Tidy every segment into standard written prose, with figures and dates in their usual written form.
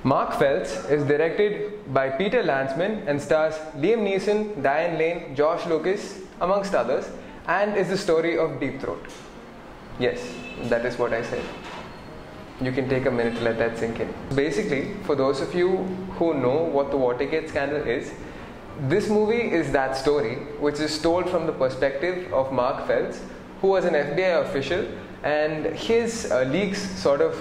MarkFelt is directed by Peter Landsman and stars Liam Neeson, Diane Lane, Josh Lucas, amongst others, and is the story of Deep Throat. Yes, that is what I said. You can take a minute to let that sink in. Basically, for those of you who know what the Watergate scandal is, this movie is that story, which is told from the perspective of Mark Phelps, who was an FBI official, and his leaks sort of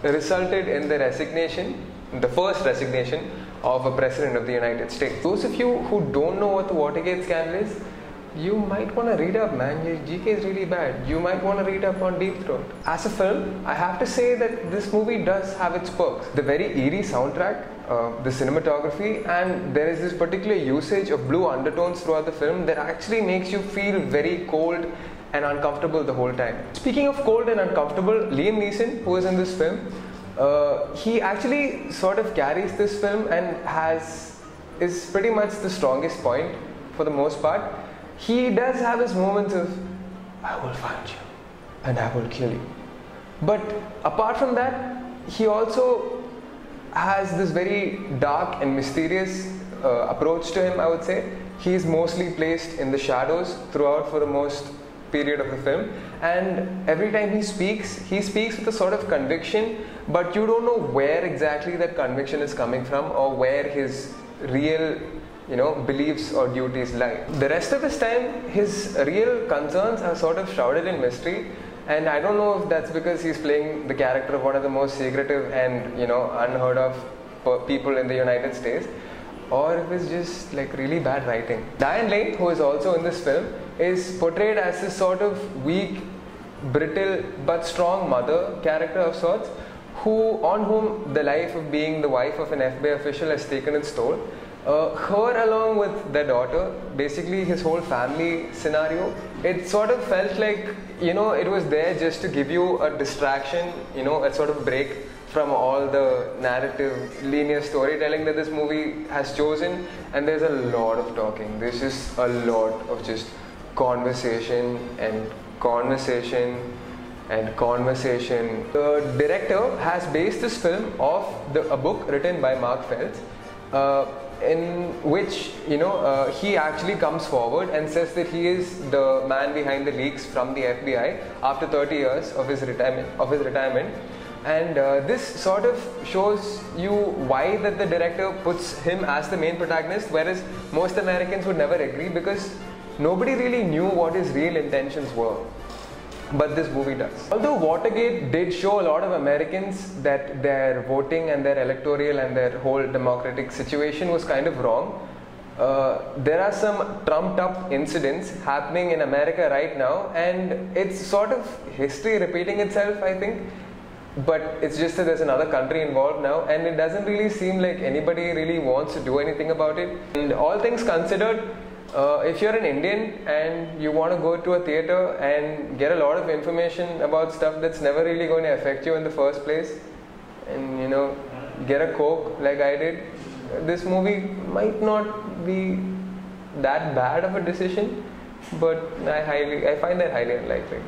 resulted in the resignation, the first resignation of a president of the United States. Those of you who don't know what the Watergate scandal is, you might want to read up, man. Your GK is really bad. You might want to read up on Deep Throat. As a film, I have to say that this movie does have its perks. The very eerie soundtrack, the cinematography, and there is this particular usage of blue undertones throughout the film that actually makes you feel very cold and uncomfortable the whole time. Speaking of cold and uncomfortable, Liam Neeson, who is in this film, he actually sort of carries this film and is pretty much the strongest point for the most part. He does have his moments of, I will find you and I will kill you. But apart from that, he also has this very dark and mysterious approach to him, I would say. He is mostly placed in the shadows throughout for the most period of the film, and every time he speaks with a sort of conviction, but you don't know where exactly that conviction is coming from or where his real beliefs or duties lie. The rest of his time, his real concerns are sort of shrouded in mystery, and I don't know if that's because he's playing the character of one of the most secretive and unheard of people in the United States, or if it's just like really bad writing. Diane Lane, who is also in this film, is portrayed as this sort of weak, brittle but strong mother character of sorts, on whom the life of being the wife of an FBI official has taken its toll. Her along with their daughter, basically his whole family scenario, it sort of felt like, it was there just to give you a distraction, a sort of break from all the narrative, linear storytelling that this movie has chosen. And there's a lot of talking. There's just a lot of just conversation and conversation and conversation. The director has based this film off a book written by Mark Phelps, in which he actually comes forward and says that he is the man behind the leaks from the FBI after 30 years of his retirement. And this sort of shows you why that the director puts him as the main protagonist, whereas most Americans would never agree, because nobody really knew what his real intentions were. But this movie does. Although Watergate did show a lot of Americans that their voting and their electoral and their whole democratic situation was kind of wrong, there are some trumped up incidents happening in America right now, and it's sort of history repeating itself, I think. But it's just that there's another country involved now, and it doesn't really seem like anybody really wants to do anything about it. And all things considered, if you're an Indian and you want to go to a theatre and get a lot of information about stuff that's never really going to affect you in the first place, and get a Coke like I did, this movie might not be that bad of a decision, but I find that highly unlikely.